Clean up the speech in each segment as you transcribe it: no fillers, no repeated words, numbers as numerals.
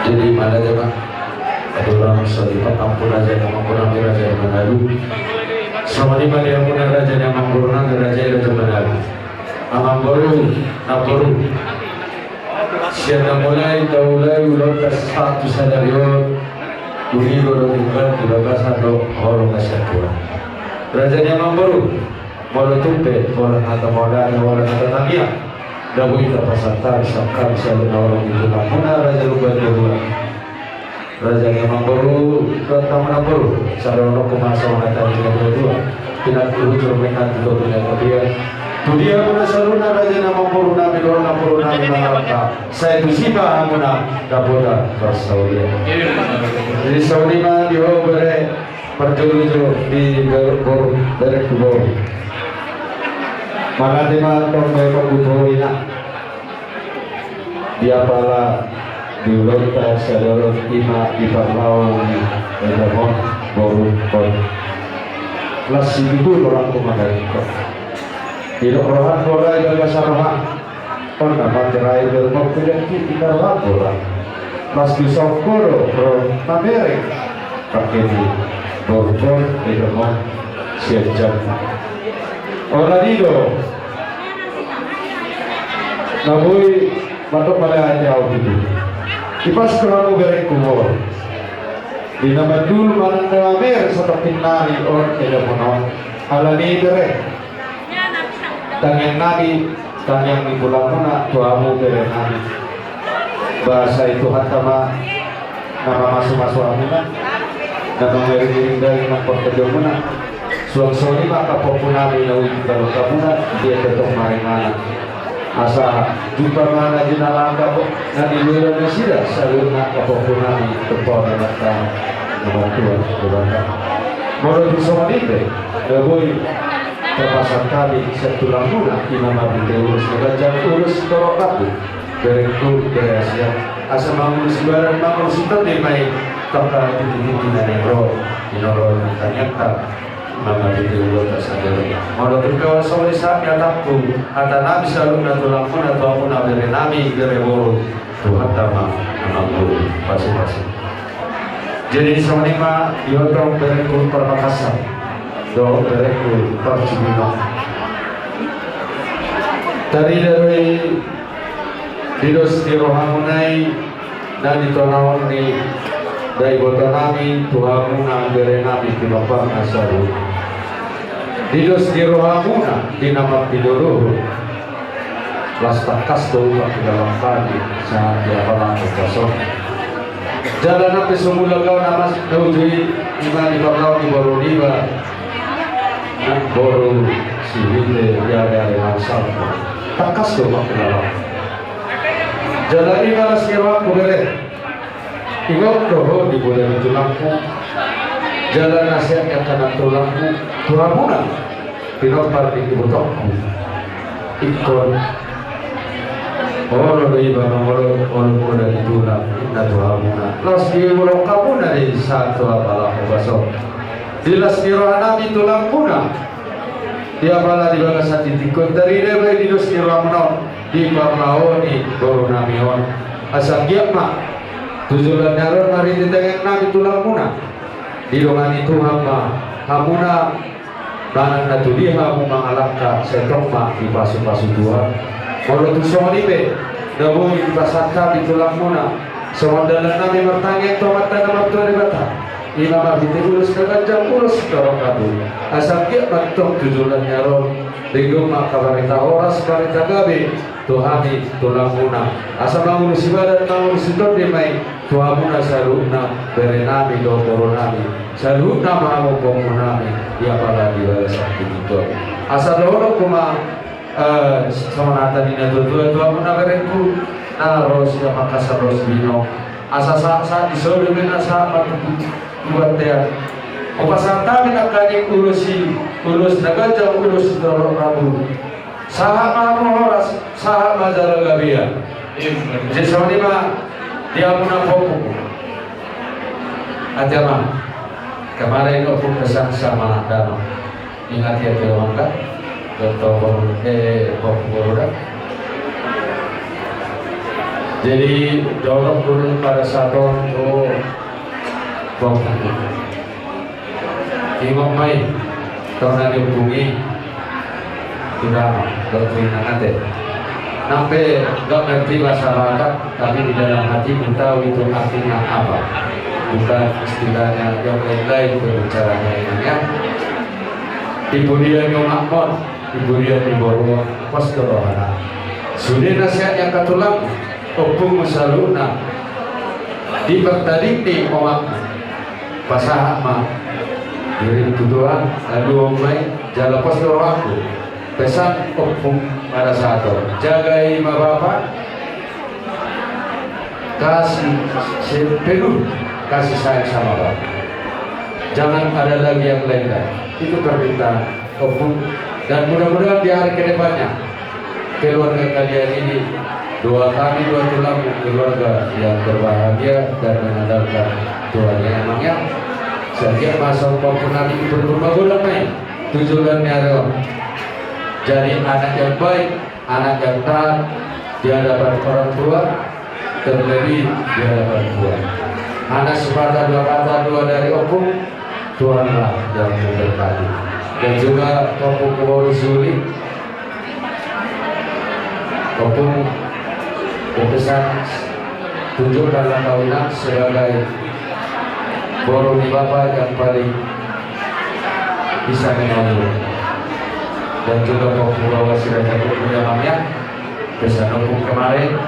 Jadi mana aja Pak? Ada orang selipat ampun aja yang kurang raja yang Manado. Selama ini pada yang punya raja yang kurang raja Manado. Amang baru, nabaru. Siapa mulai ulang ke status sadario. Budi guru tinggal di bakasan do orang kasihatuan. Raja yang baru, bola tumpe, bola nata moda, bola nata tanggia. Dabu kita pasar sakam selalu orang itu mana raja lupa dua. Raja yang baru, pertama baru. Saudara kumasa wanita yang dua. Tidak ujur mereka itu punya dia. Dia pun selalu raja nama baru nabi orang baru nabi mengalahkan. Saya tu siapa amuna dapoda bersaudi. Jadi Saudi mah dia boleh berjuru di bor dari kubur. Maka dia mah tombe pembunuhnya. Dia pala diulurkan seluruh ima di parlau di dalam bor. Las itu orang kumandang kok. Tidak rohan bola yang kasarah. Kon dapat cerai bermau kedengki tidak lapor. Mas disokoro pro mabere. Pakai di bor di dalam siajam. Orang itu, namun batuk pada jauh itu. Kipas kerana bereng kubur. Di nama dulu mana namer seperti nari orang tidak menang. Alani bereng. Tangan nabi, tangan di bulan mana tuamu bereng nabi. Bahasa itu hatama nama masuk amuna. Nama meriring dari nama perkedel mana. Suang-suang ini maka popunabi nawi kalau kapuna dia tetap maringan. Asa jumpa mana jinalangka kok nanti luar sida salurna popunabi tepor mata nomor 2 berbangga. Menurut somalite, deboi terpasang kali setulang muna imam abdi urus negajang urus torok rabu berengkur berhasil asa mangurus barang mangurus itu dimai takkan titik-titik dari roh inoro tanyaka mama itu udah tersadar. Mau berkawal soal saat yang takut, ada nabi selalu natulang pun atau pun abere nabi bereboro Tuhan tama nama guru pasti. Jadi sama lima diotong berekul perbakasan, do berekul percubino. Dari didos di rohamunai dan ditonawon ni dari bota nami Tuhamuna bere nabi di bapak nasaru. Didos di rohamuna di nama tiduruh las takas doa di dalam pagi saat dia balang kosong. Jalan sampai semula kau nama dujui lima di bakau di baru diba. Baru sihile dia ada langsung. Takas doa di dalam. Jalan ini malas kira aku bere. Ingat doa di boleh tulangku. Jalan nasihat yang kanan tulangku Tuhamuna pinopar di kibutokku ikon orang iba orang muda di tulang inna Tuhamuna los di ulang kapuna di satu apalah basok dilas di rohanabi tulang puna dia pala di bagasan titikon dari lebai di dos di rohanabi di parlaoni baru namion asal giakma tujuan nyaron mari ditengah nabi tulang puna di ruangan itu hamuna banan natuliha mengalahkan setokma di pasu-pasu Tuhan kalau tu somalibe dabu di pasaka di tulang muna semandalan nabi bertanya tomat tanam waktu dibata imam abdi urus kagajang urus dorong kadu asal dia bantung tujuan nyaron Ringgong makabarita oras barita gabi Tuhami tulang muna asal mengurus ibadat mengurus itu dimai Tuhamuna saluna berenami dokoronami saluna mahamu komunami dia pada sakti itu asal loro kuma sama nata dina Tuhamuna berenku naros ya makasar ros bino asal saat disodom dan asal buat dia Opasanta minakani urus nagajang urus dorong rabu saha horas saha mazara gabia jadi sama dia puna fokus ajama kemarin aku pesan sama dano ingat ya kelawangka fokus Jadi dorong dulu pada satu bom Imam Mai karena dihubungi sudah berkeinginan nanti sampai gak ngerti masyarakat, tapi di dalam hati tahu itu artinya apa, bukan istilahnya yang lain berbicaranya ya. Ibu dia nyomakmon, ibu dia di bawah pos kerohana sudah nasihat yang katulang opung masaluna di pertanding di omak pasah mah diri tuduhan lalu omai jalan pos kerohaku pesan opung pada saat itu jagai ma bapak kasih penuh kasih sayang sama bapak, jangan ada lagi yang lain. Itu permintaan opung, dan mudah-mudahan di hari kedepannya keluarga kalian ini doa kami, doa tulang keluarga yang berbahagia dan mengandalkan Tuhan yang emangnya setiap masa maupun nanti berumah damai tujuannya adalah jadi anak yang baik, anak yang taat di hadapan orang tua, terlebih di hadapan Tuhan. Anak sepatah dua kata dua dari opung, Tuhanlah yang memberkati. Dan juga opung Kuwawi Suli, opung berpesan tunjukkanlah kawinan sebagai boroni bapak yang paling bisa menolong. Dan juga opung bahwa sudah jatuh punya mamnya pesan opung kemarin,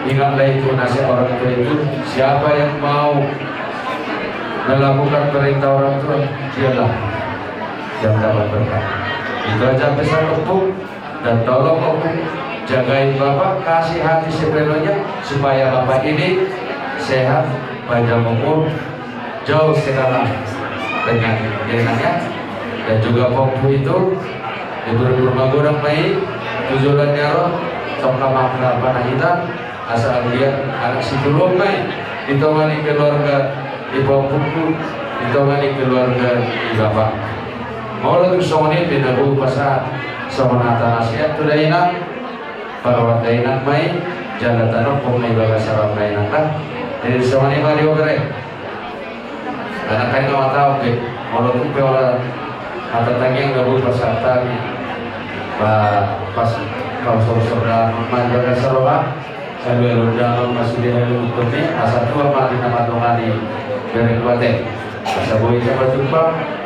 ingatlah itu nasihat orang tua itu, siapa yang mau melakukan perintah orang tua dialah yang dapat berkah. Itu aja pesan opung, dan tolong opung jagain bapak, kasih hati sepenuhnya supaya bapak ini sehat, panjang umur, jauh sekarang dengan dengannya. Dan juga opung itu diberi rumah godang baik, tujuannya roh tongkat makna panah hitam asal dia anak si belum baik ditemani keluarga di bawah buku, ditemani keluarga di bapak. Mau lebih songoni binabu pasal somonata nasihat tu dainak parawat dainak mai jalan tanah pemai baga sarap dainak kan. Jadi songoni mari obere anak kain nggak tahu ke mau lebih peolah atau tangi yang gabu pasal tadi pas kau saudara menjaga serolah sambil undang masuk di dalam hukumnya asal tua mati nama tongani dari kuatnya masa boleh siapa jumpa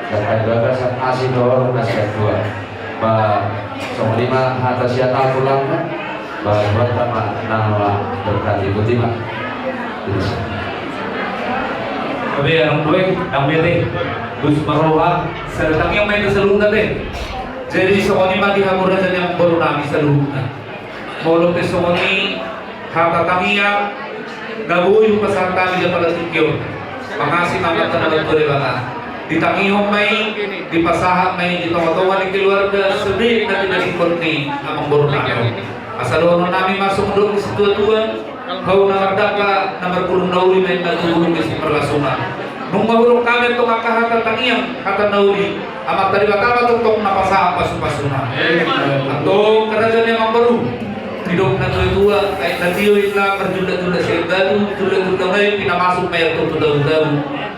dan ada saat asih doang nasihat dua sama lima atas siapa pulang buat nama berkati butima tapi yang gue ambil deh Gus Maroha serta yang main ke seluruh deh. Jadi sokoni mati hamur dan yang baru nami seluruhnya. Mau ke sokoni hata tamiya gabuy pasal kami dia pada tikyo. Makasih nama tenaga berbaka. Di tangihong may, di pasahak may, di tawa-tawa ni keluarga sedih nanti dari konti amang baru nami. Asal orang nami masuk dulu ke situ-tuan, kau nangardaka nomor kurung nauli may natulung ke perlasunan. Nung mahulog kami itong makahata tangiyang kata nauli amat tadi bakal tuntong napasa pasu-pasuna atau kerajaan yang baru hidup na tua ay natiyo ila berjuda-juda sa gadu juda-juda ngayon pinamasok may ito daw-daw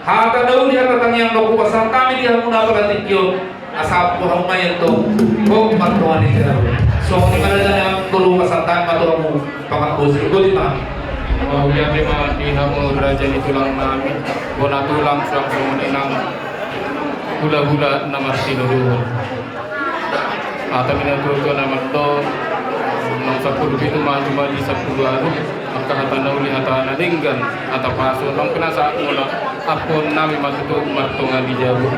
hata nauli hata tangiyang nakupasan kami di hamuna palatikyo asap ko hamay ito kung matuhan ni sila so kung kerajaan yang tulong pasantan matuhan mo pangakos good ma Ulian lima dihamu kerajaan tulang nami, bona tulang suang sumunenang hula-hula nama sinuruhun. Atau minatuto nama to, nang 10 itu maju di 10 aru, maka hata nauli hata nadinggan, hata paso, nang penasa mula apun nami matutu martungan di jauh.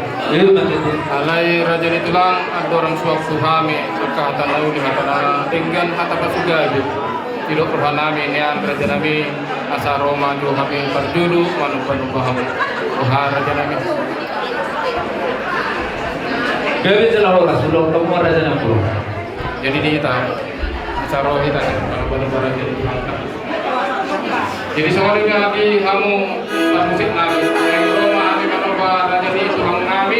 Alai kerajaan tulang ada orang suang suhami, maka hata nauli hata nadinggan, hata pasugaju. Tidak pernah nami nian raja nami asa Roma ju kami perjulu manupan paham raja nami. Gawe jelah orang sebelum kamu raja nami. Jadi kita asa Roma kita manupan raja. Jadi soalnya lagi kamu musik nami yang Roma kami manupan raja ni tuang nami.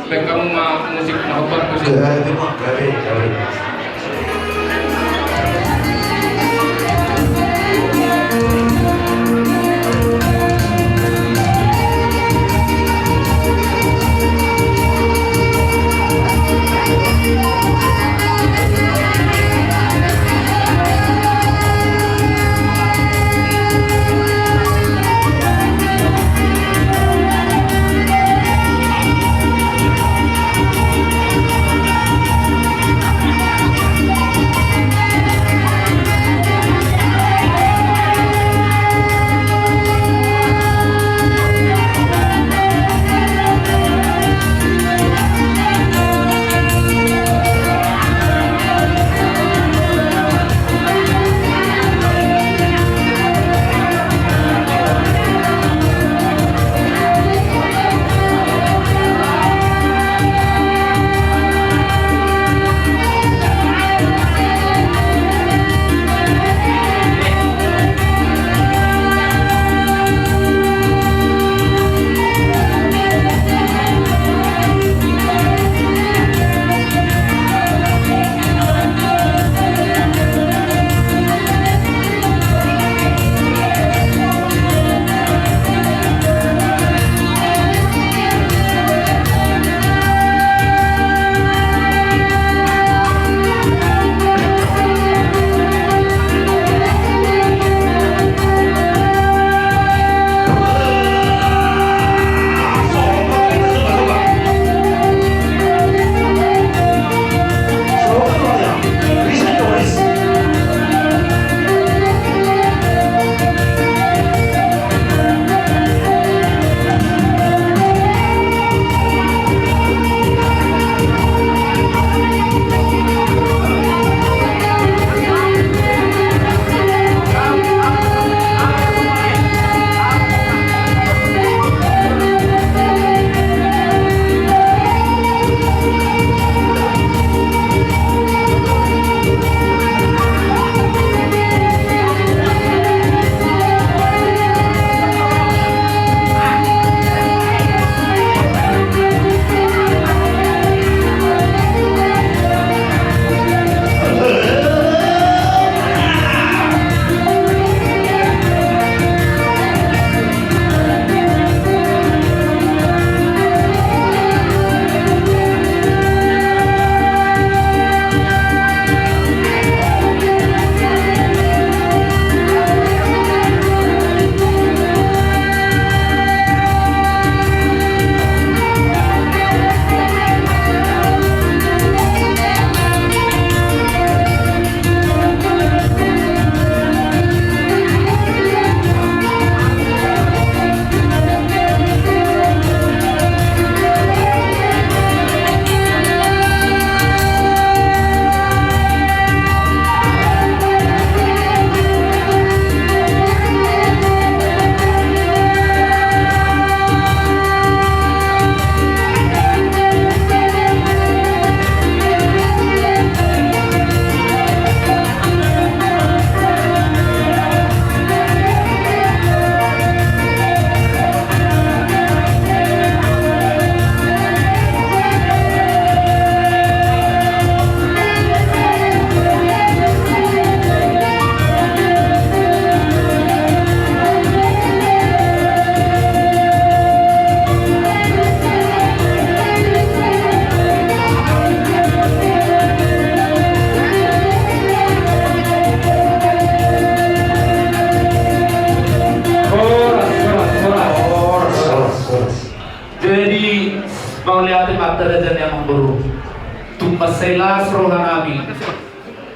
Baik kamu musik manupan musik. Gawe. tarajan yang baru. Tumasailas rohan namin.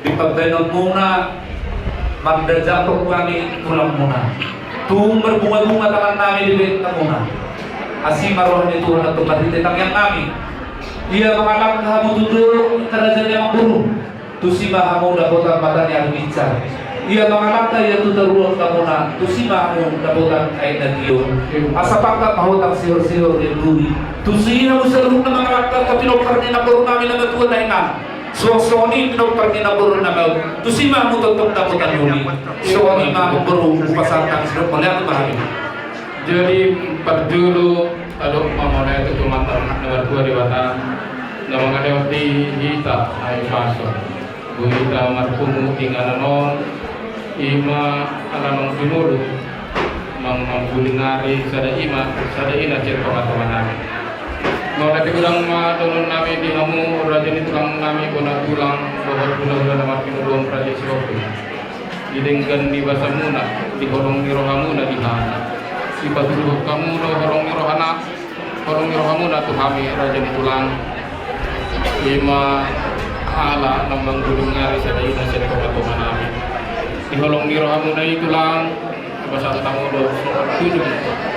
Di pagbenon muna, magdajapok kami tulang muna. Berbunga-bunga tangan namin di benta muna. Asima rohan ni Tuhan at tumatititang yang namin. Ia mengalami kamu duduk tarajan yang baru. Tusima kamu dapat mata yang bicara. Ia mengalami ia tu teruang kamu na. Tusima kamu dapat air dan iyo. Asa pangkat mahutang sihor-sihor yang buri. Tusima kamu seluruh na mengalami kapinopar ni nabur namin na matuwa na inan. Suwang-suwang pinopar ni nabur na mau. Tusima kamu tutup dapat muli. Suwang kamu baru pasangkan sirup melihat bahagi. Jadi perdulu kalau mamanya itu mantan nomor 2 di Batam, namanya di Hita ay masuk. Buita marpumu tinggal non ima alamang pinulu mangulingari sada ina cer pengataman namin. Mau lagi ulang donon namin di hamu raja ni tulang namin guna tulang bahwa guna nama pinulung raja siropi. Didengkan di bahasa muna di horong ni rohamuna di hana. Di patuluh kamu no horong ni rohamuna tu kami raja ni tulang ima ala namang gulung ngari sa dayo na siya pagkatuman namin. Iholong ni rohamu na ito lang, basta tamu do tujuh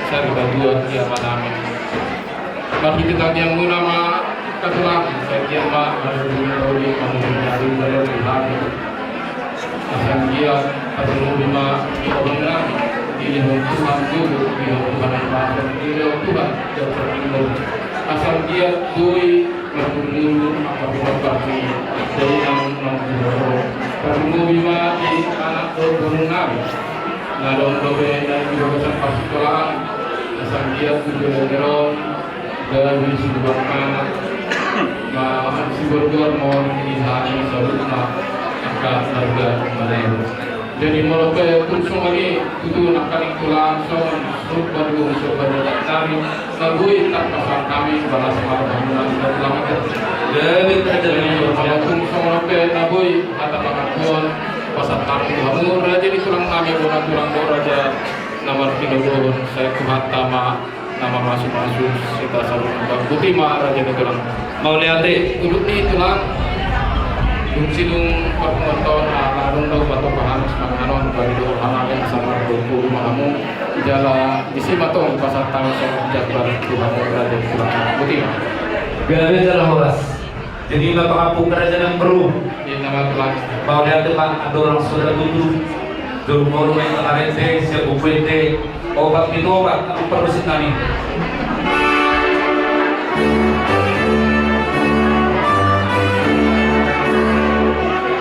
sa riba dua kiamat namin. Bakit lagi yang muna katulang, kaya marunong mangyari dari namin. Asal dia patulong lima iholong na, iholong Tuhan dulu, iholong Tuhan ang pasal, iholong Tuhan yang terpilih. Asal dia dui berguru apabila bagi dari enam berguru lima di anak berguru nabi ngadon dobe dan jurusan persekolahan asal dia tujuh negara dari subangkan si berguru mau dihani seluruhnya akan harga menaik. Jadi melakukan kunsung lagi itu nak kali tulang son baru dari nagui tak pasang kami balas marah bangunan tulang itu. Jadi terjadi kunsung melakukan nagui atau pengakuan pasang kami kamu raja di tulang kami bukan tulang raja nomor 3 saya kuhat nama masuk kita selalu putih mah raja di tulang mau lihat dulu ni tulang Silung pertemuan larung daw bato pahanos manganon bagi do halayan sama buku mahamu jala isi bato pasar tahu sama jadwal Tuhan berada di Tuhan putih. Gawe jalan horas. Jadi napakampung kerajaan yang baru. Ini nama Tuhan. Mau lihat teman ada orang sudah duduk. Dormor yang karete siap upete obat itu obat perbesit kami.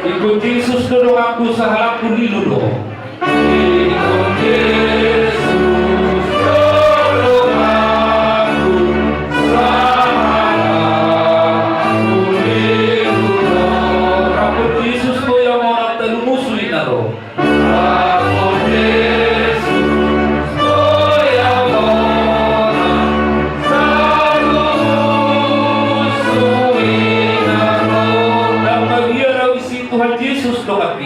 Ikut Yesus dorong aku sahalapku diludo. Ikut Yesus dorong aku sahalapku diludo. Rakut Yesus ko yang orang telumusuin naro. Rakut Yesus ko yang orang telumusuin naro. Dan bagian Tuhan Yesus doakan.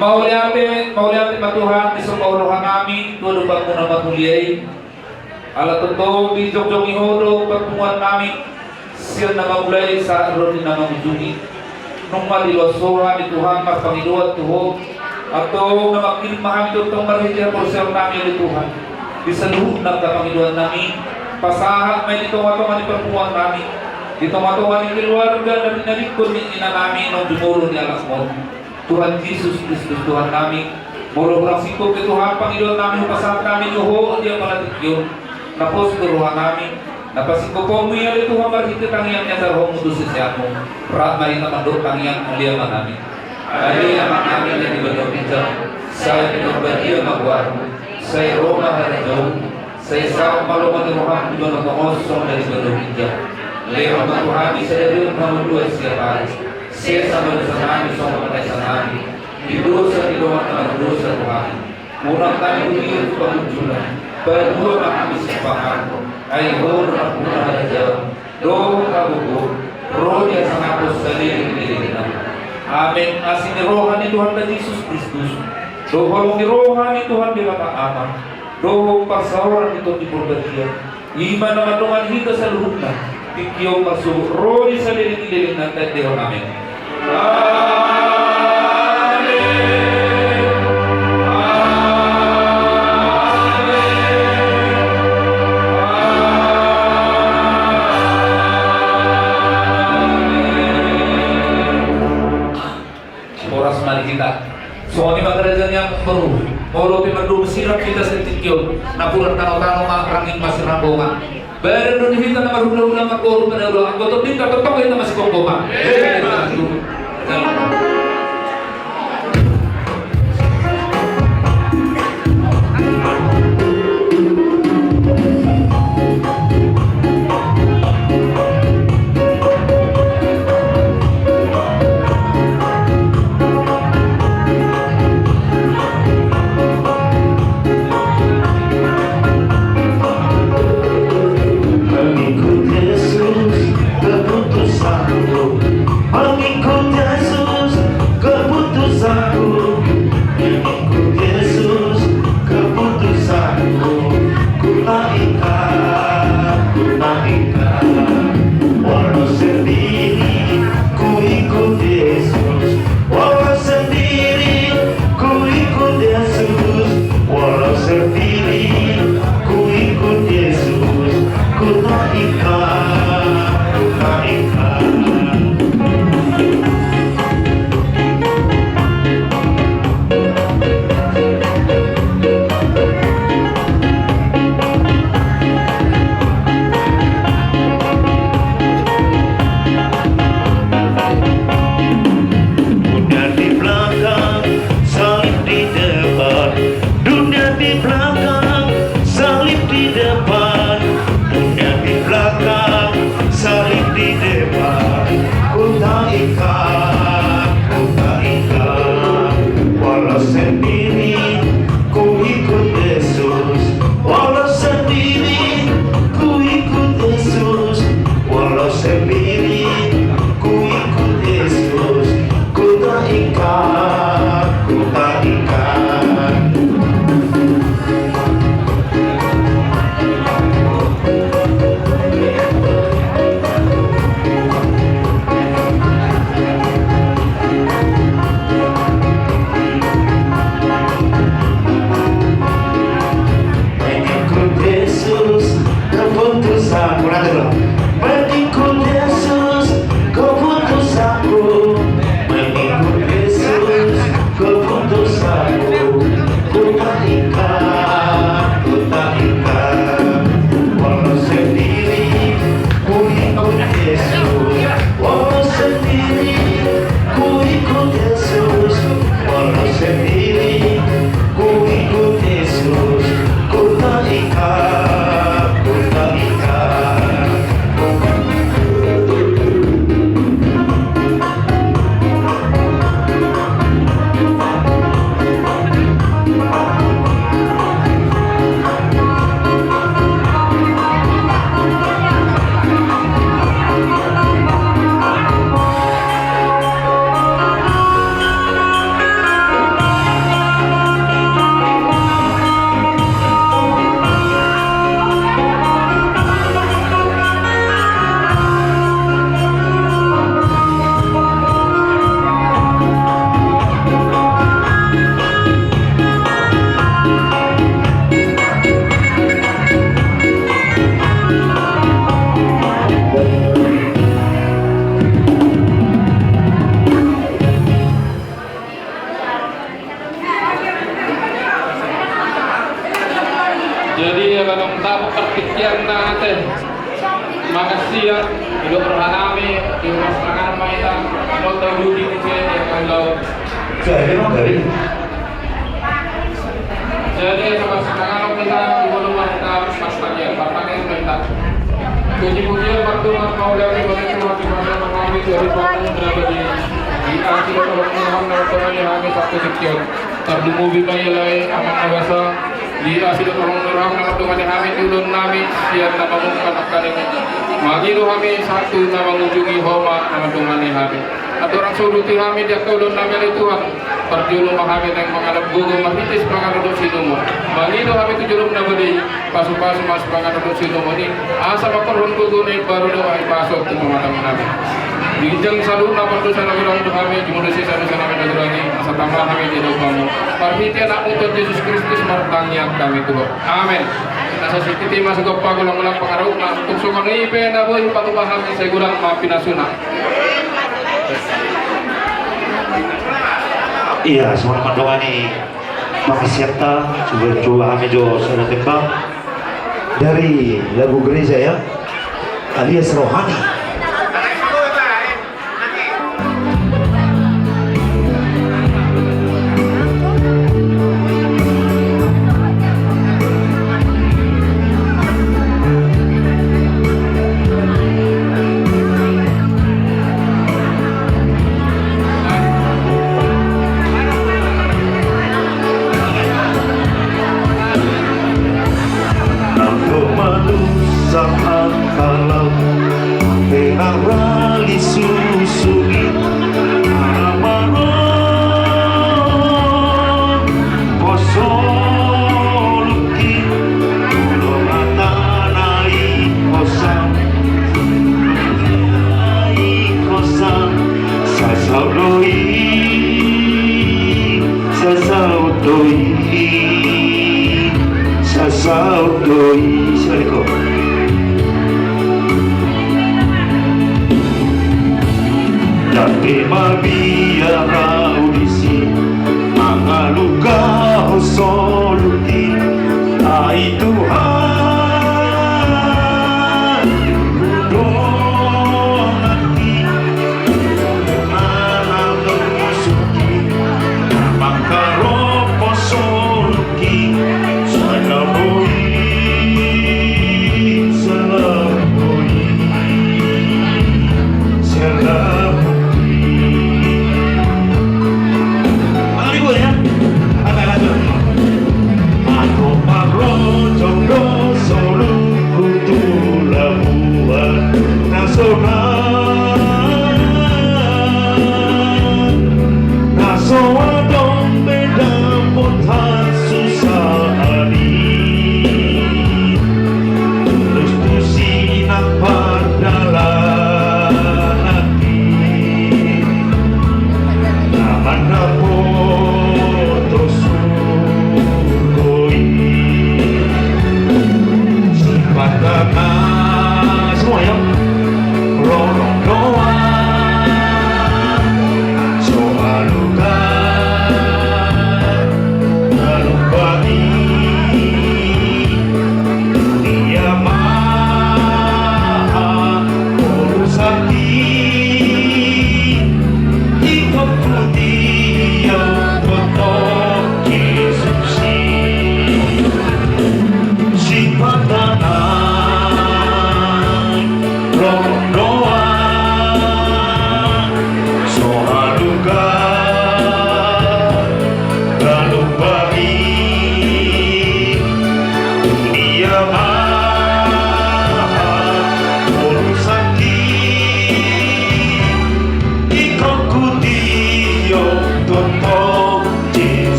Mau lihat Tuhan di semua rohan kami, Tuhan lupa muna matuliyay. Ala tentu di Jog-Jog Ihodo, pertemuan kami, siya na maulay sa aron na mamujungi. Nung malilosohan ni Tuhan, magpangiluan Tuhan, ato na makilmahan ito itong marhitya por siya namin ni Tuhan. Di sa luhod ng kapangiluan namin, pasahat may dito matungan ni pertemuan namin. Dito matungan ni keluarga na pinalikod ni ina namin nung dumulong ni alas mo. Tuhan Yesus Kristus Tuhan kami, mula orang singkop ke Tuhan Panginoon namin pasahat kami Tuhan dia malatik yun napos turuhan kami napasingkop po mo yan Tuhan marhita tangyang niya darong mudo sa siya mo prat marin naman doon tangyang aliyaman namin aliyaman namin na ibadong ito sa pinagbadia magwaro sa Roma haradaw sa isang maluman ni Tuhan ibadong kongosong na ibadong ito Lewat Tuhan di sederhana nomor 2 setiap hari. Saya sama dengan kami sama pada kami. Di dosa di bawah tanah dosa Tuhan. Murah kami beri kemunculan. Berdua kami sepakat. Ayo murah ada jauh. Doa buku. Roh yang sangat sendiri di amin. Asin rohani Tuhan dan Yesus Kristus. Doa rohani Tuhan di mata aman. Doa pasawaran itu di perbedaan. Iman nama Tuhan kita seluruhnya. Tikio masuk roh di seliling nanti Dewa amin. Poras mari kita. Soalnya kerajaan yang baru. Kalau pemerdum sirap kita setikio. Napuran tanah-tanah rangin masih rambongan. Baru dulu kita nama ulang makor pada ulang anggota kita tetap kita masih kongkoma. pertikyan natin. Makasih ya, hidup rohanami, di rumah serangan kita, nonton budi kecil kalau Jadi emang dari jadi sama serangan kita di rumah kita pas pakai minta puji-pujian Tuhan maulani bagi Tuhan di mana mengalami dari bangun berabadi di akhir orang Tuhan nama Tuhan yang kami satu sekian terdumu bimayalai amat nabasa di akhir orang nama Tuhan yang kami turun nami siap nama mungkan akan ini magi kami satu nama mengunjungi homa nama Tuhan yang kami atau orang suruti kami dia turun nama Tuhan perjulung kami yang menghadap gugu marhitis menghadap sinumo magi kami tujulung nabadi pasu-pasu mas menghadap sinumo ini asa makorhon gugu naik baru doa pasok tu pemadam nabi dijeng salu nama tu sana bilang tu kami jumudasi sana sana menagurangi asa tambah kami di doamu parhiti anak utuh Yesus Kristus martangnya kami tu amin nasa sititi mas gopa gulang-gulang pengaruh na untuk sokon ipe na boy patubaham saya gurang mapinasuna. Iya, semua teman-teman ini makasiata coba kami jo sudah tembak dari lagu gereja ya alias rohani.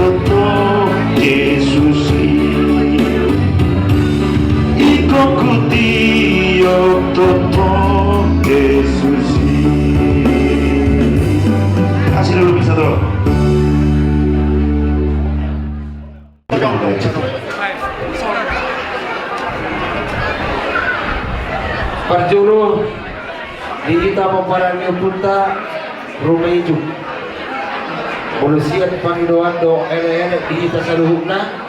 toto Yesus iko kutio toto Yesus. Kasih dulu bisa dulu. Parjolo di kita memparangi punta rumah hijau polisian Panginoan do ele di kita saluhukna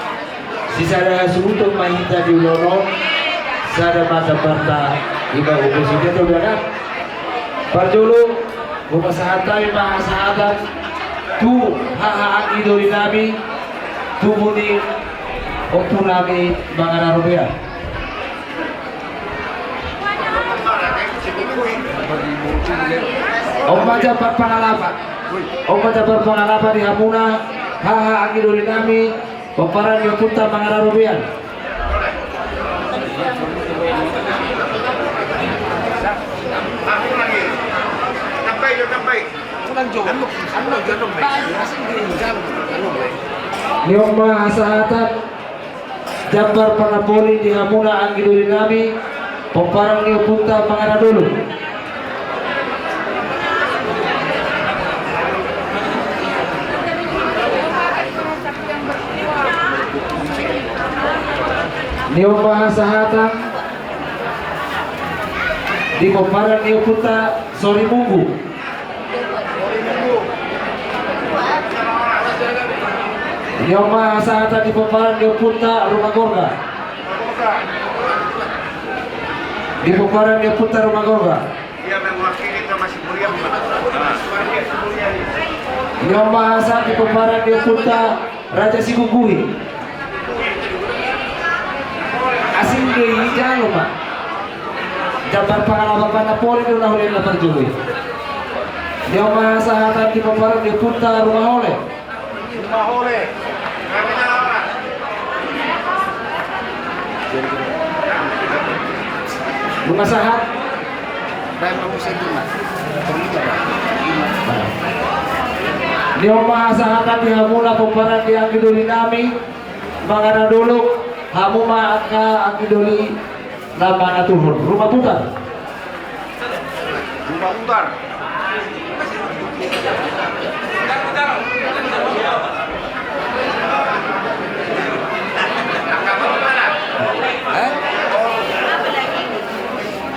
sisada subuto mahita di ulono sada mata parta iba uposite to dagat Parjolo bumasahatay mga sahabat tu hahaan idoli namin tu muni opo namin mga narubaya. Om baca berpengalaman di Hamuna haha angidoli nami pemparan yang punta mangararubian Nyoma asahatan Jabar Panapoli di Hamuna angidoli nami pemparan yang punta mangaradulu. Neo Mahasahatan di Koparan Neo Puta Sori Munggu Neo Mahasahatan di Koparan Neo Puta Rumah Gorga di Koparan Neo Puta Rumah Gorga Neo Mahasahatan di Koparan Neo Puta Raja Sikukuhi asing di jalo pak Jabar pengalaman Panapoli itu udah oleh lapar juga dia masahatan di pemparan di punta rumah oleh rumah sahat dia masahatan di Hamula pemparan di Angkiduli nami mangana dulu Hamu maka angkidoli nama turun rumah putar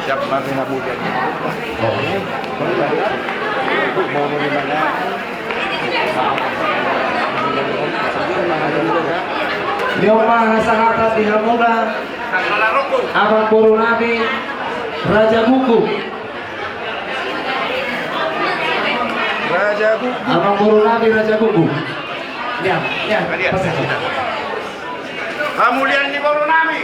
siap nanti Hamu Nyoma Hasahata di Hamuna Abang Boru Nabi Raja Buku Abang Boru Nabi Raja Buku ya pasang Kemudian di Boru Nabi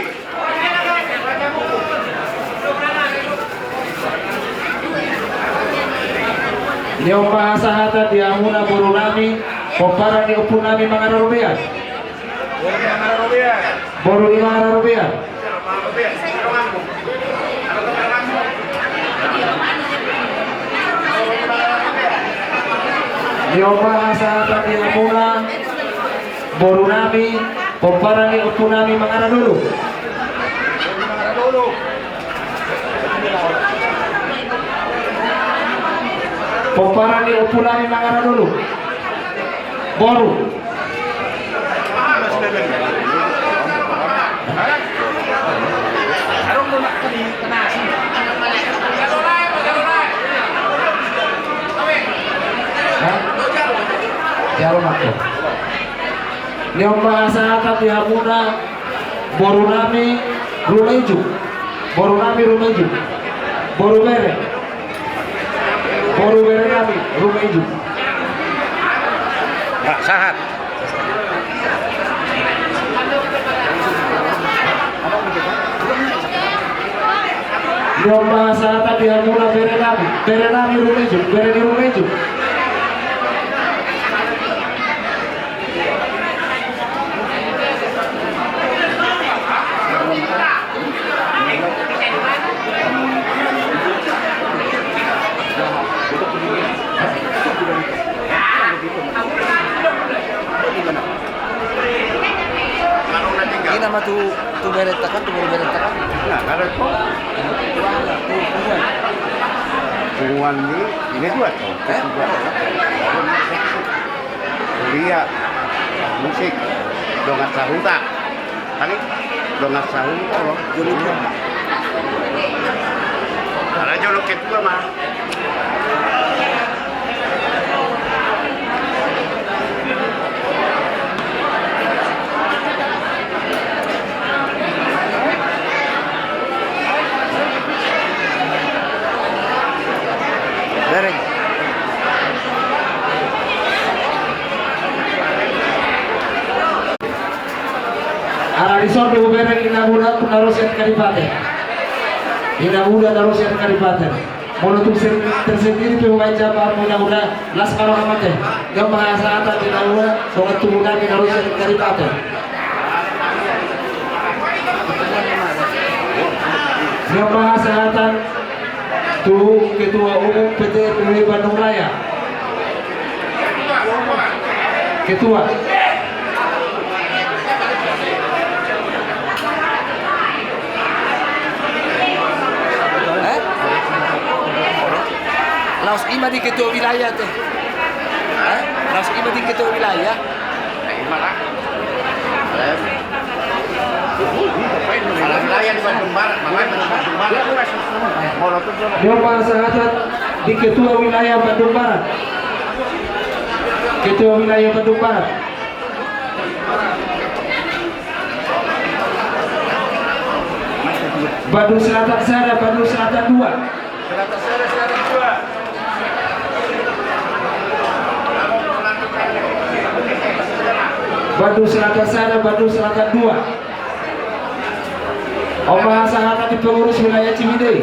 Nyoma Hasahata di Hamuna Boru Nabi Kopara di Upun Nabi Mangana Rupiah Boru di Mangana Rupiah Nyoma Hasahata di Hamuna Boru Nabi Kopara di Upun Nabi Mangana dulu Kopara di Upun Nabi Mangana dulu Boru Jaro mako Nyoma Hasahata di Hamuna Boru Nami Rumeju Boru Nami Rumeju Boru Bere Nami Rumeju sahat Nyoma Hasahata di Hamuna Bere Nami Rumeju Bere di Rumeju sama tu berentakan, tu baru berentakan. Nah, kalau itu Wala, tu kuwan. hubungan ini dua tuh. Kuliah musik dongat sahuta. Kali dongat sahuta loh. Ada jolok kedua mah. Bereng. Ara risorbe bereng inaugura penarusan Kadipaten. Inaugura penarusan Kadipaten. Menutup tersendiri pemain cabang mudah-mudahan Las Marohamate yang mahasata inaugura soal turunan penarusan Kadipaten. Yang mahasatan tuh Ketua Umum PT PWI Bandung Raya. Ketua. Laos ima di ketua wilayah teh. Laos ima di ketua wilayah. Malah wilayah di Bandung Barat, makanya Bandung Barat. Kalau tuh Dewan Pengasahan di ketua wilayah Bandung Barat. Ketua wilayah Bandung Barat. Bandung Selatan sana, Bandung Selatan 2. Selatan sana, Selatan 2. Bandung Selatan sana, Bandung Selatan 2. Omah Sahana di pengurus wilayah Ciwidey.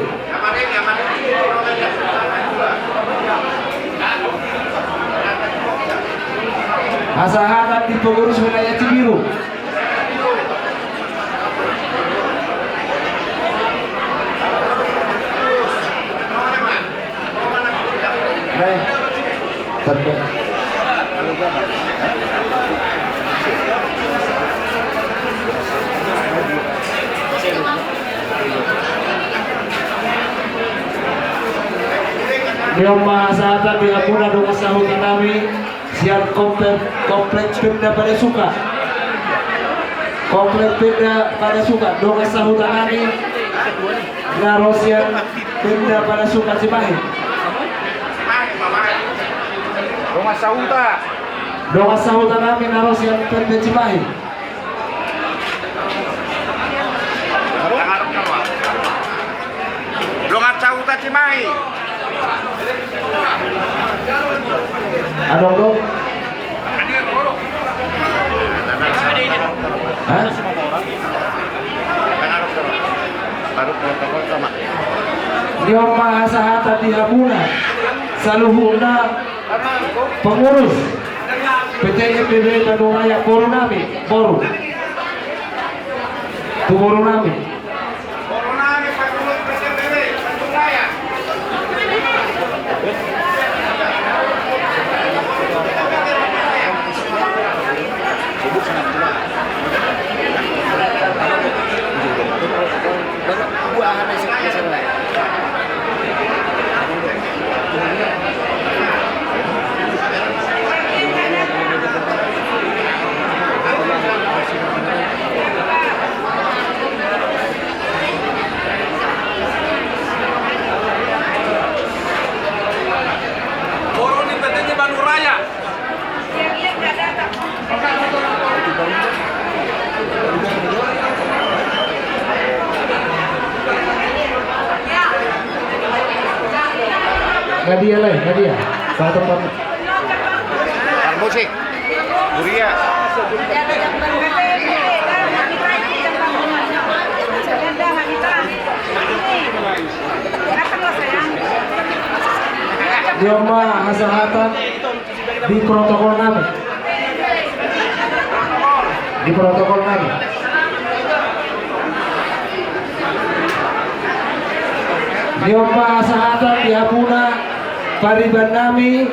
Asahana di pengurus wilayah Cibiru. Dewan Mahasata di Apura Donga Sahut Nami siap komplek Pemda pada suka. Komplek Pemda pada suka Donga Sahut Nami Narosian Pemda pada suka Cimahi. Dongat Sahuta. Donga Sahut Nami Narosian Pemda Cimahi. Dongat Sahuta Cimahi. Ada dong? Hah? Baru protokol sama. Dewan Mahasata di Apura Saluhuna pengurus PT PWI Bandung Raya Boru Nami Boru Tu Boru Nami. Nadia lah, Nadia. Satu tempat. Musik. Buria. Dioma Hasahatan di protokol kami. Di protokol kami. Dioma Hasahatan di Apuna Pariban nami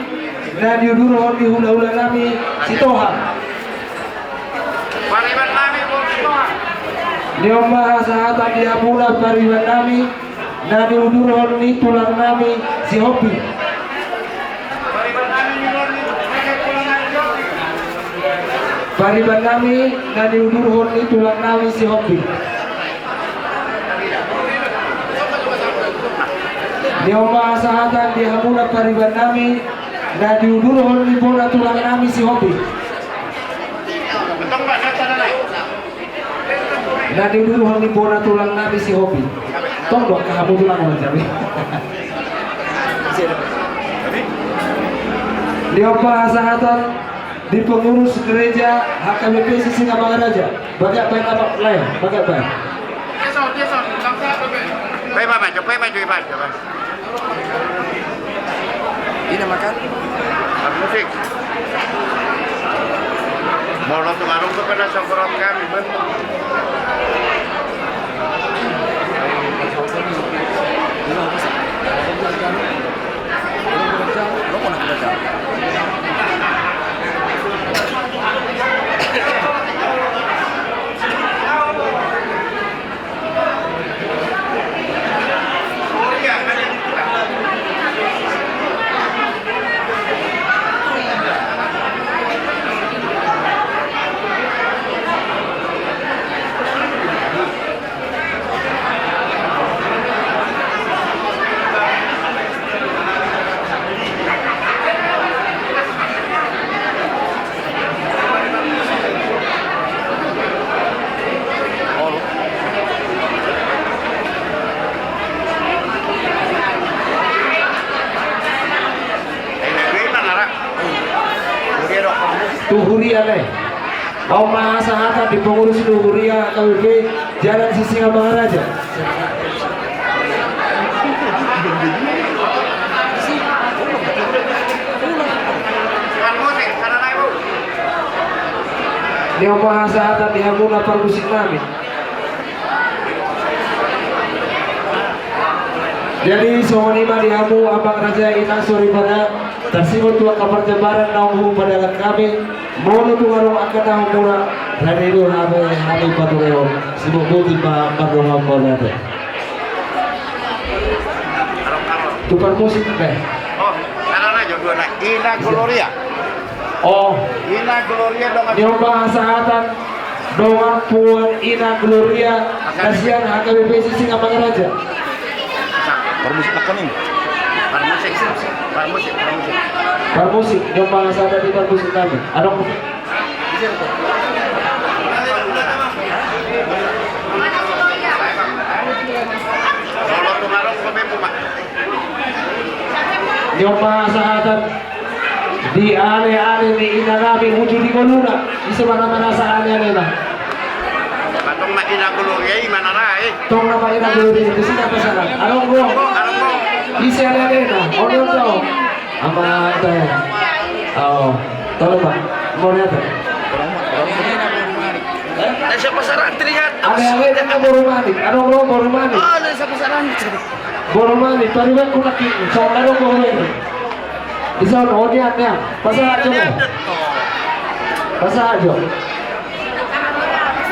dan Yuduro di hula-hula nami Sitoha. Pariban nami Sitoha. Niomba sahatan dia pula pariwan nami na diuduron ni tulang nami si Hopi. Pariwan nami na diuduron ni tulang nami si Hopi. Niomba sahatan dia pula pariwan nami na diuduron ni bola tulang nami si Hopi. Na diuduron ni bola tulang nami si Hopi. Tong dok kamu tulang mo jabi. Niomba sahatan di pengurus gereja HKBP Sisingamangaraja. Bagak baik apa lain? Bagak baik. Coba maju. Ini makan. Musik. Mau lo tumarung kepada songkorot kami, betul. Luhuria nih. Oma sahatan di pengurus Luhuria KBP Jalan Sisingamangaraja. Di oma sahatan di Hamuna Parmusik nami. Jadi somonima di Hamu Abang Raja Inang sore pada tersimut tua kabar Jembaran naung pada kami mono tuarong akan naung mula radio hari patureo sibuk buti pa padong ngomong tukar musik deh. Oh, karena jodoh nak Ina Gloria. Oh, Ina Gloria dong. nyoba sahatan doang puan Ina Gloria kasihan HKBP Sisingamangaraja. Permusik apa nih? Permusik, nyoba sahatan di permusik kami. Ada musik. Nyoba sahatan di ale-ale di inarabi wujud di koluna di semana-mana saatnya lah. Patong na Ina Gloria mana rai? Tong nama Ina Gloria di sini apa sana? Arong bro, isi ale-ale na. Ono to. Ama teh. Oh, tolong pak. Mau lihat? Nasa pasaran tringat. Ale-ale na boromani. Arong bro boromani. Oh, nasa pasaran. Boromani, pariwan ko nakit. So laro ko ngayon. Isa on odian niya. Pasa ajo mo. Pasa ajo.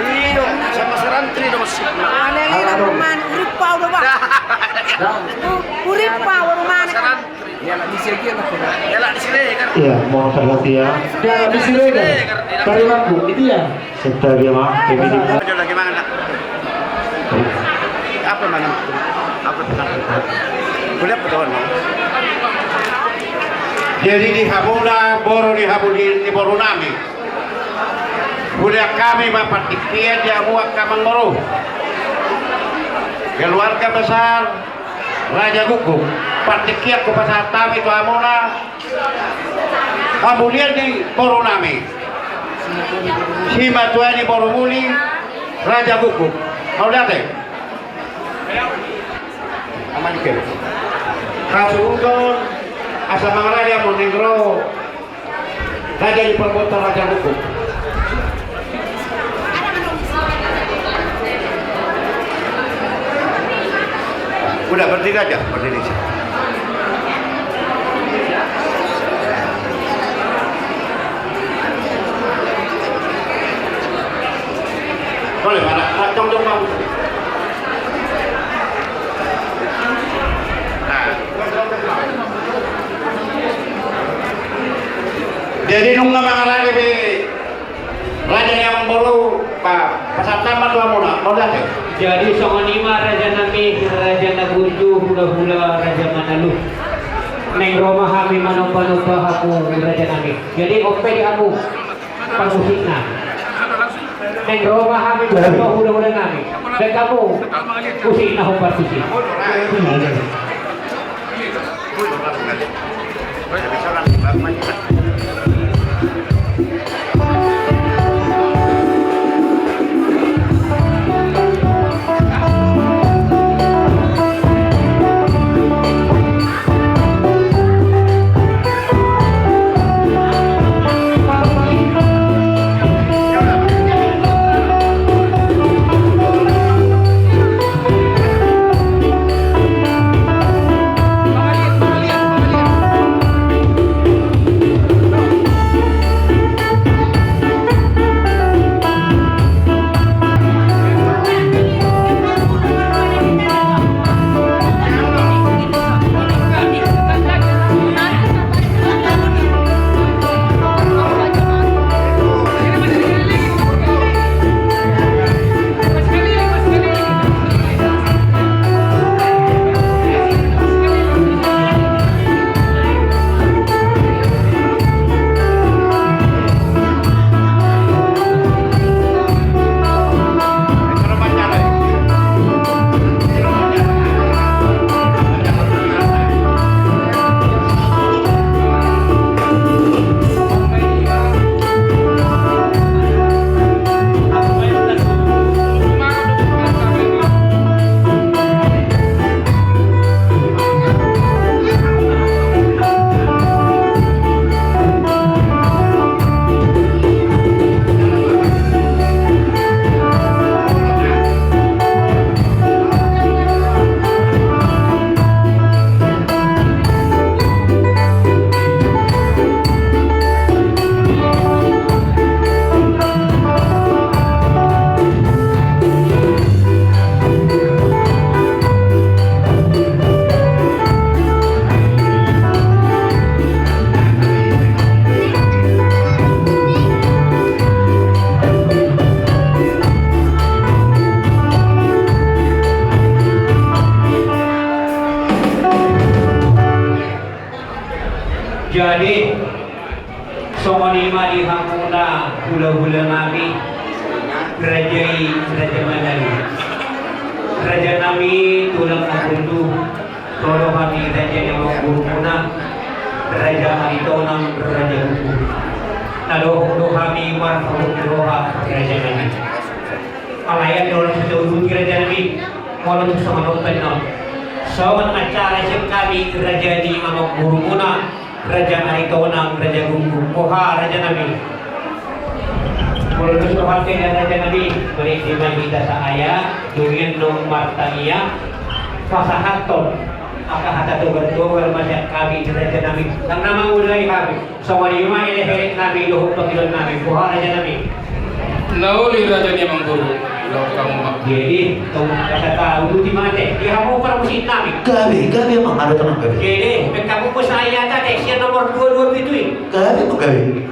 Iyo, sa pasaran tri dong. Alelina rumah urip pa udah ba? Urip pa rumah. Pasaran. Ya di sini kan. Iya, mohon perhatian. Dia di sini kan. Pariwanku, itu ya. Serta dia mah, pemilik. Jodoh gimana? Apa mana? Apa tentang? Boleh betul mau. Jadi di Hamuna, Boro di Hamudi di Borunami. Budak kami Bapak Tikia di Amuak Kamang Moro. Keluarga besar Raja Gugu. Pak Tikia ke pasar Tami itu Hamuna. Kemudian di Borunami. Sima Tuani Boromuli, Raja Gugu. Mau datang? Aman dikit. Kasurudon, asa Mangaraja Monegro, Raja di Perkota Raja Gugu. Udah berdiri aja, berdiri. Boleh, mana? Tong Jadi nung nga mga lagi raja yang baru pasatama dua muna mau dati. Jadi songonima raja nami raja nagunju hula-hula raja manalu. Neng Roma kami manopa-nopa aku raja nami. Jadi pwede ako pangmusik na. Neng Roma kami manopa hula-hula nami. Dan kamu musik na akong partisip. Jadi songonima di hamuna hula-hula nami raja Manalu. Raja nami tulang nakundu tolo kami raja yang mengurumuna raja maritonang raja buku. Nadohdo kami warfahuk doha raja nami. Alayan dolang sejauh raja nami molot sama nonton non. Sawan acara kami raja di amok burumuna Raja Aritonang, Raja Gunggung, Koha, Raja Nabi. Mulus rohate dan Raja Nabi beri kita sa ayah, dungin nung martania, fasahaton, aka hata tugar macam kami Raja Nabi. Ang nama ulay kami, sawarima ilahirit Nabi, luhuk pangilon Nabi, Koha, Raja Nabi. Nauli raja niya mangguru. Jadi, kung kata ulo di mate, ihamu para musik Nabi. Gabi emang ada tenang gabi. Jadi, kamu po sa ayah tadi, siya nomor 22 itu. Gabi emang gabi.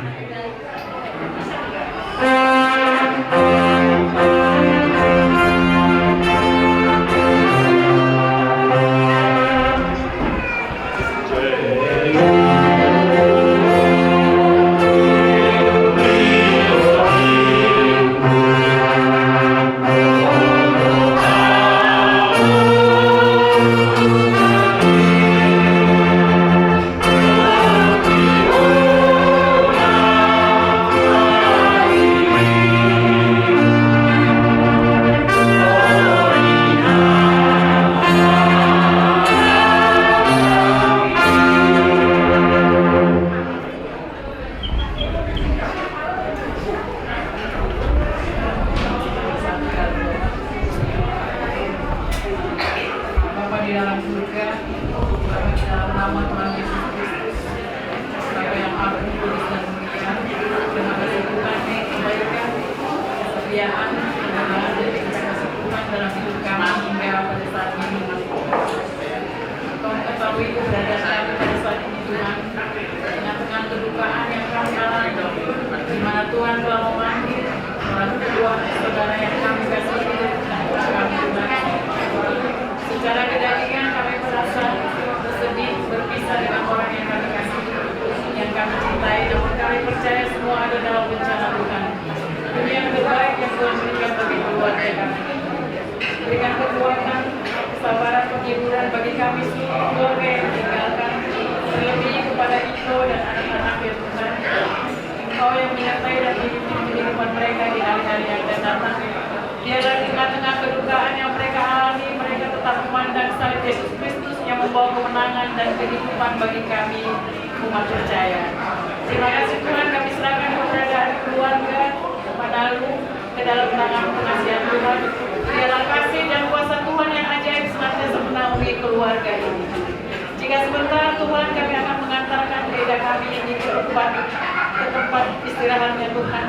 yang menyertai dan memimpin kehidupan mereka di hari-hari yang akan datang. Biarlah di tengah-tengah kedukaan yang mereka alami, mereka tetap memandang salib Yesus Kristus yang membawa kemenangan dan kehidupan bagi kami umat percaya. Terima kasih Tuhan, kami serahkan keberadaan keluarga Manalu ke dalam tangan pengasihan Tuhan. Biarlah kasih dan kuasa Tuhan yang ajaib senantiasa menaungi keluarga ini. Jika sebentar Tuhan kami akan mengantarkan gereja kami ini ke tempat istirahatnya Tuhan.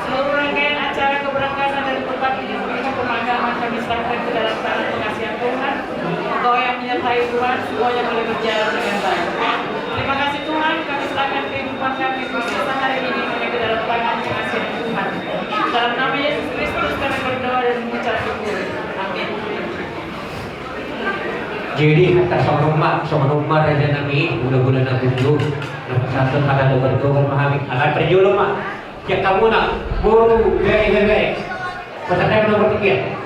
Seluruh rangkaian acara keberangkatan dari tempat ini menuju pemakaman kami serahkan ke dalam tangan pengasihan Tuhan. Engkau yang menyertai Tuhan, semuanya boleh berjalan dengan baik. Terima kasih Tuhan, kami serahkan kehidupan kami bersama hari ini ke dalam tangan pengasihan Tuhan. Dalam nama Yesus Kristus kami berdoa dan mengucap syukur. Amin. Jadi kata seorang rumah raja nami bulan-bulan na tujuh satu kata berdoa memahami akan berjuluk mak yang kamu nak buru gaya pasal saya belum berpikir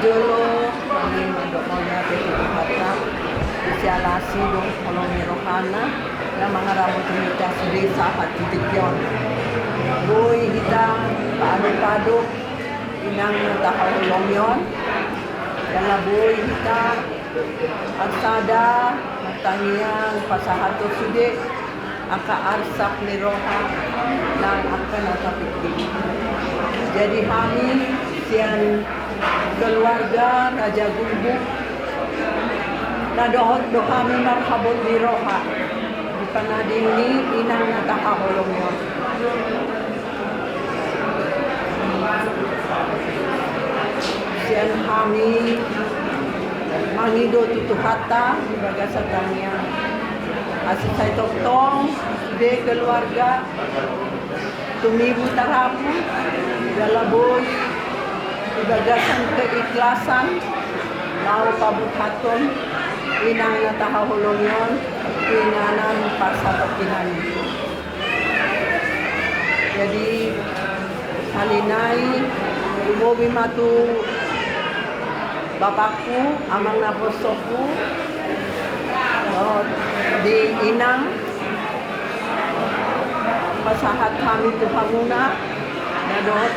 Jolo kami mendokongnya berkata sialasi dong kolong rohana na mga rambut kita sa desa at titikyon. Boy kita paano-pado inang tahawulong yon. Dala boy kita arsada matangiyang pasahato sude aka arsak ni roha ng akan natapikti. Jadi kami siang keluarga Raja Gulbuk na doon do kami marhabot ni Roha di panading ni inang natakaholong yun. Siyan kami mangido tutuhata di bagasatan niya asisay toktong de keluarga tumibu tarapu dalaboy ibagasan keikhlasan nao pabuhaton inang natahahulong yon inanan pasapakinan. Jadi halinay umuwi matu bapakku amang naposoku di inang pasahat kami tuhanguna na doon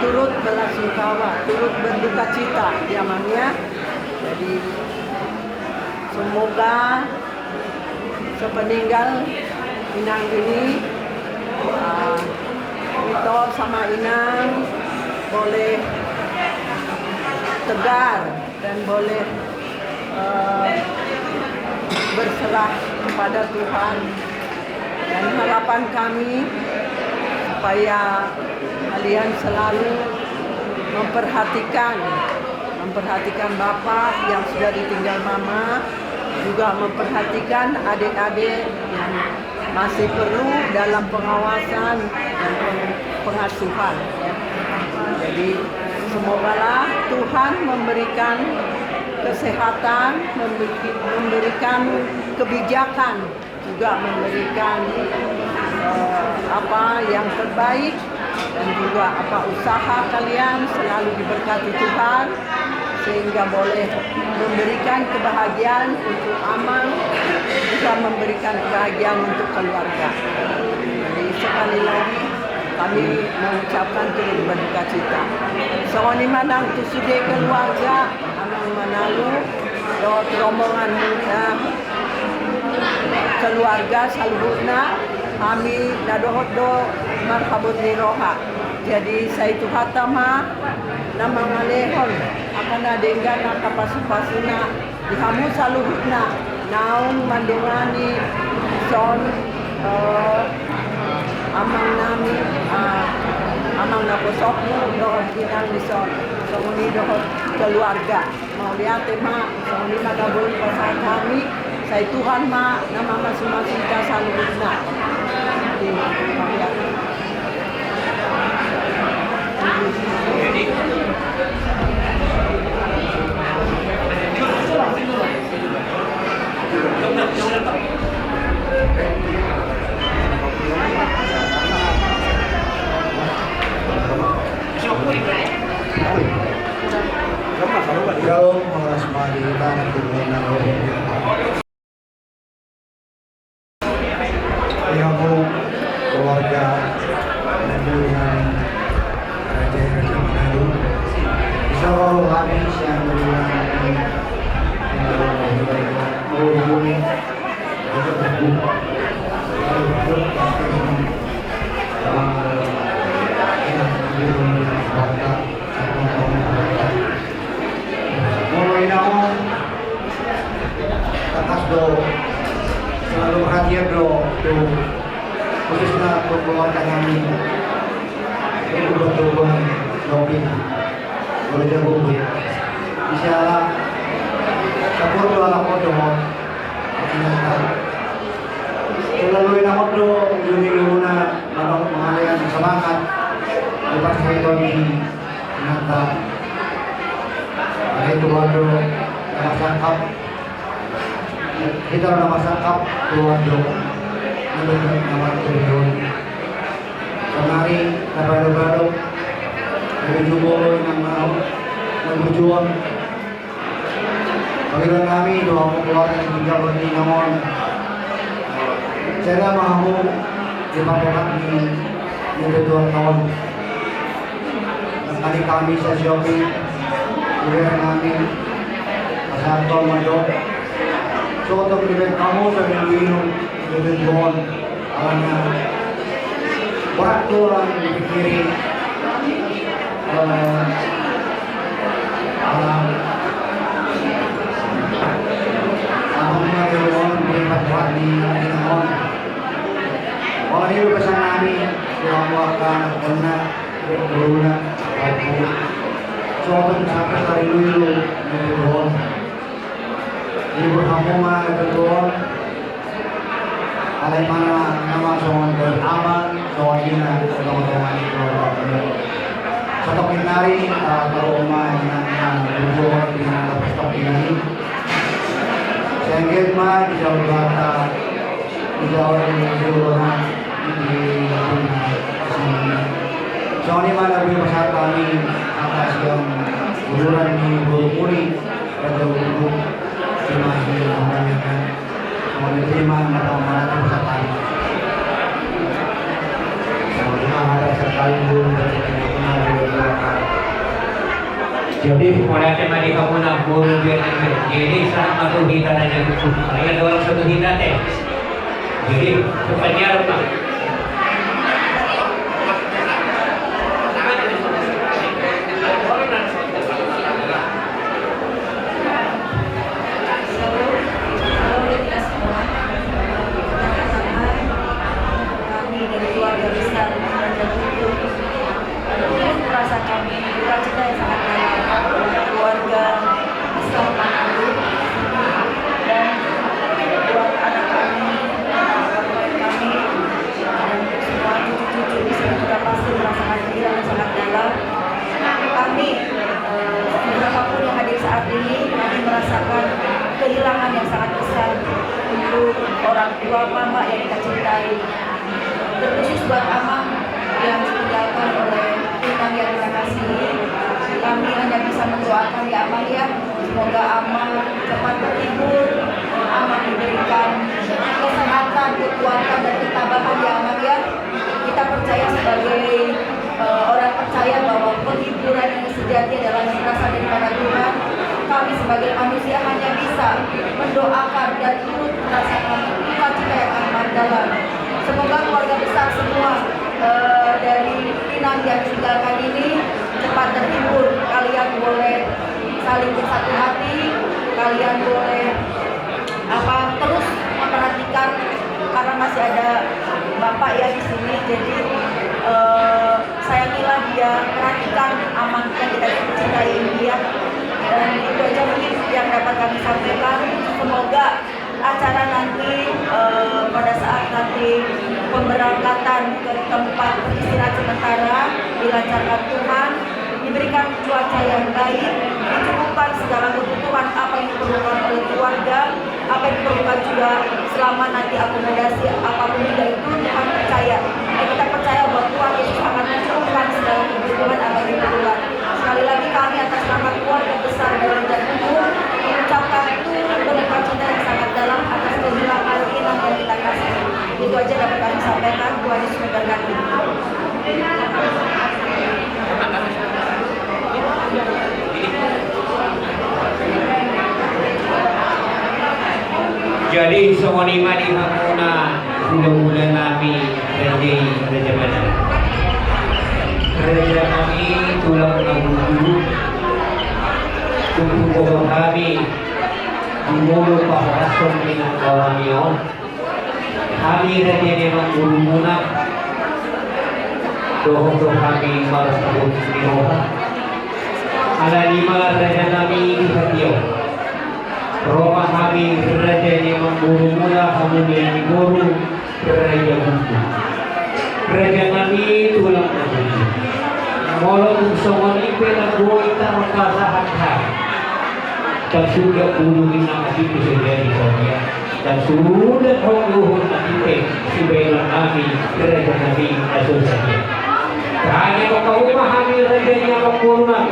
turut belasungkawa, turut berduka cita di amangnya. Jadi semoga sepeninggal inang ini Ito sama inang boleh tegar dan boleh berserah kepada Tuhan, dan harapan kami supaya kalian selalu memperhatikan Bapak yang sudah ditinggal Mama, juga memperhatikan adik-adik yang masih perlu dalam pengawasan dan pengasuhan. Jadi semogalah Tuhan memberikan kesehatan, memberikan kebijakan, juga memberikan apa yang terbaik, dan juga apa usaha kalian selalu diberkati Tuhan sehingga boleh memberikan kebahagiaan untuk Amang, juga memberikan kebahagiaan untuk keluarga. Jadi sekali lagi kami mengucapkan turut berduka cita. Sewani manang tusude keluarga Amang Manalu, lewat rombongan keluarga saluhutna kami nadohot do marhabut ni roha. Jadi saya itu hatama nama ngalehon akan adenggan kapasupasuna dihamu saluhutna naung mandungani son amang nami amang naposokmu dohot kinang lison semuni dohot keluarga mau lihat ma semuni magabun pasal kami saya Tuhan ma nama masing-masing ka saluhutna di bahagia bro tuh khususnya untuk keluarga kami ini berhubungan Robin boleh jago bisa kapur do anak modo selalu yang modo juni luna lalu mengalian semangat lepas itu di nata itu baru masyarakat kita nama masyarakat tuando menurut nama tujuan kemari baru-baru dari jumlah yang mau berjuang bagi kami doa keluar yang juga berdiri namun saya mahu dipakai di berjuang tahun kali kami saya shopping kemudian kami pasal maju contoh kemudian kamu sambil minum kemudian bon karena berat tuh orang dipikirin Orang ini pesan kami melakukan karena berguna aku sobat sampai dari dulu berdoa ini berhampungan berdoa ada mana nama soal beramal soal dina teman-teman satu kinari rumah yang berdoa dengan stok ini sehingga mah di jauh bata di jauh di soalnya mana lebih besar kami atas yang bulan di Bogor pada waktu masih menanyakan mau diterima atau mana besar kami soalnya ada sekali belum jadi pada tema di kamu nabur biar jadi saat satu hita aja ada orang satu hita teh jadi penyiar pak kehilangan yang sangat besar untuk orang tua mama yang kita cintai, terkhusus buat Amang yang ditinggalkan oleh Inang yang kita kasihi. Kami hanya bisa mendoakan ya Amang ya, semoga Amang cepat terhibur, Amang diberikan kesehatan, kekuatan dan ketabahan ya Amang ya. Kita percaya sebagai orang percaya bahwa penghiburan yang sejati adalah berasal daripada Tuhan. Kami sebagai manusia hanya bisa mendoakan dan turut merasakan duka cita yang amat dalam. Semoga keluarga besar semua dari Inang yang ditinggalkan ini cepat terhibur. Kalian boleh saling bersatu hati, kalian boleh terus memperhatikan karena masih ada bapak ya di sini. Jadi sayangilah dia, perhatikan Amang yang kita cintai ini ya. Dan itu aja mungkin yang dapat kami sampaikan. Semoga acara nanti pada saat nanti pemberangkatan ke tempat istirahat sementara dilancarkan Tuhan, diberikan cuaca yang baik, dicukupkan segala kebutuhan apa yang diperlukan oleh keluarga, apa yang diperlukan juga selama nanti akomodasi apapun juga itu Tuhan percaya. Kita percaya bahwa Tuhan Yesus akan mencukupkan segala kebutuhan apa yang diperlukan. Sekali lagi kami atas nama keluarga besar dalam dan umum mengucapkan berduka cita yang sangat dalam atas kehilangan Inang yang kita kasih. Itu aja dapat kami sampaikan. Tuhan Yesus memberkati. jadi semua lima di Hamuna bulan Nabi Raja mana Raja kami tulang nabudu tubuh kami dimulai Pak Rasul minat orang yon kami raja memang guru muna dohong kami malas takut diroha ala lima raja kami di hatiyo roha kami raja memang guru muna kami menjadi guru raja buku raja kami tulang buku molong semua ipe na buhay tarong kasahan ka dan sudah puluhin na kasi presiden Italia dan sudah hong na ipe si Bailan kami raja kami asosasya kaya mapaumahan ni raja niya magpunan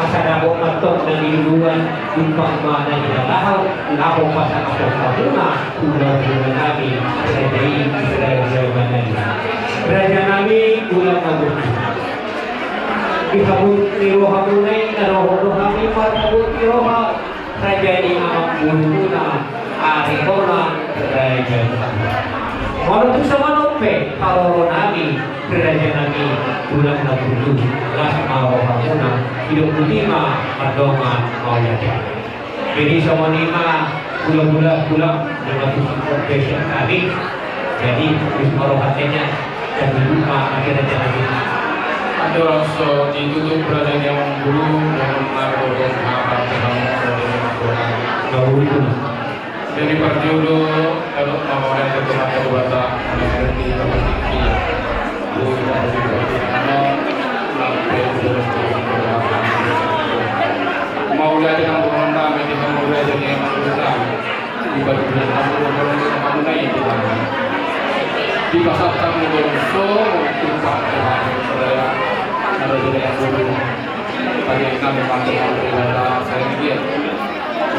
asada ko matok na niluluan yung pangmana niya lahaw pa sa kapagpapuna ulang namin raja Manila raja namin ulang mabuti Ihabut niroha munay naroho kami marabut niroha raja ni amak muluna ari kona raja Walau tu sama nope kalau nabi raja nabi ulang nabudu las maroha muna hidup lima madonga maunya jadi sama lima pulang dengan profession kami jadi bismarohatnya dan dibuka akhirnya nabi ada rasa ditutup berada yang bulu dan naruh apa jadi perjudo kalau mau ada kemana buata mengerti mau lihat yang beronda menjadi mau lihat yang beronda ibadah kamu naik di pasar kamu berso tumpah saya ada yang dulu tadi kami masuk ibadah saya dia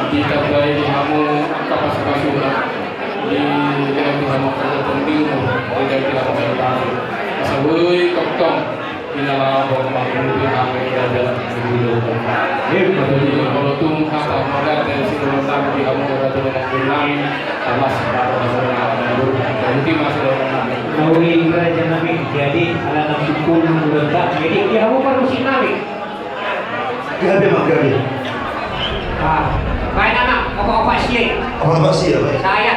kita baik kamu kapasitas di dalam kamu tertentu tidak kita tahu sebui kokong inilah bahwa kamu kami ada dulu kalau tuh kata modal dari situ tadi kamu berada dengan bulan Allah subhanahu berhenti masuk Nawi raja nabi jadi ala nafsu pun berdak jadi kamu manusia nabi Gabi mak gabi. Baik anak, apa sih? Apa sih ya baik? Saya.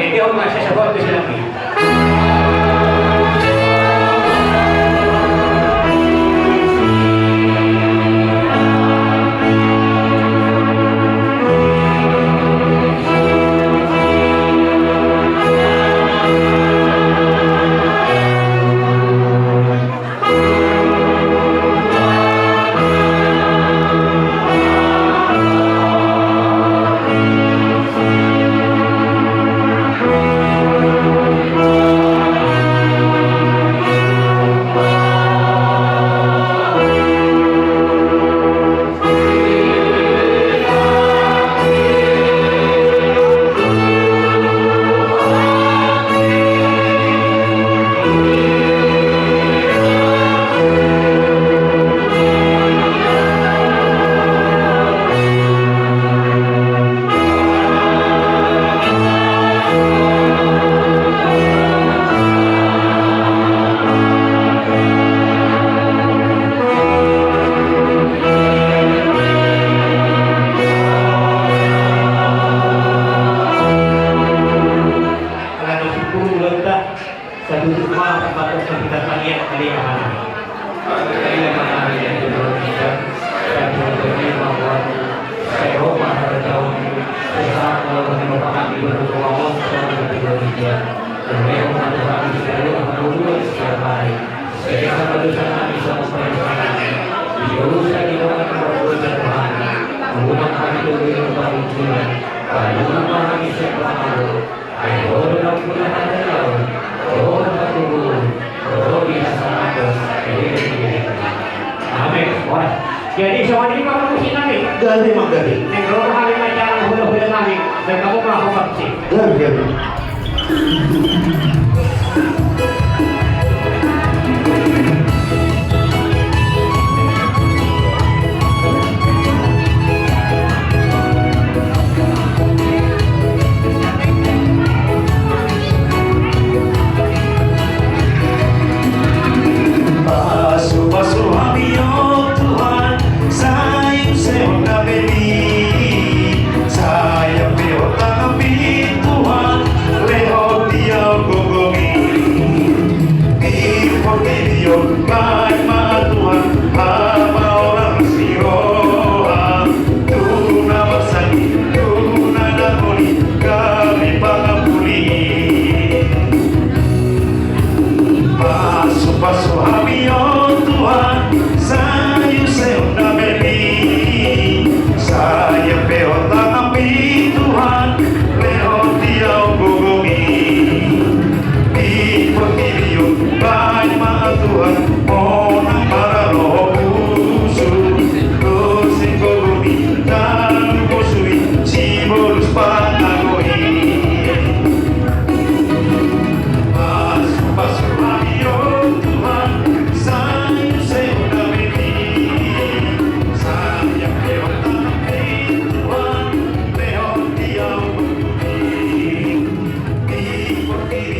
Jadi orang masih sebut ke sini. Jadi sama ini kamu mesti nanti. Gabi mak gabi. Negara hari macam hula-hula nanti dan kamu melakukan sih. Gabi.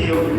Dio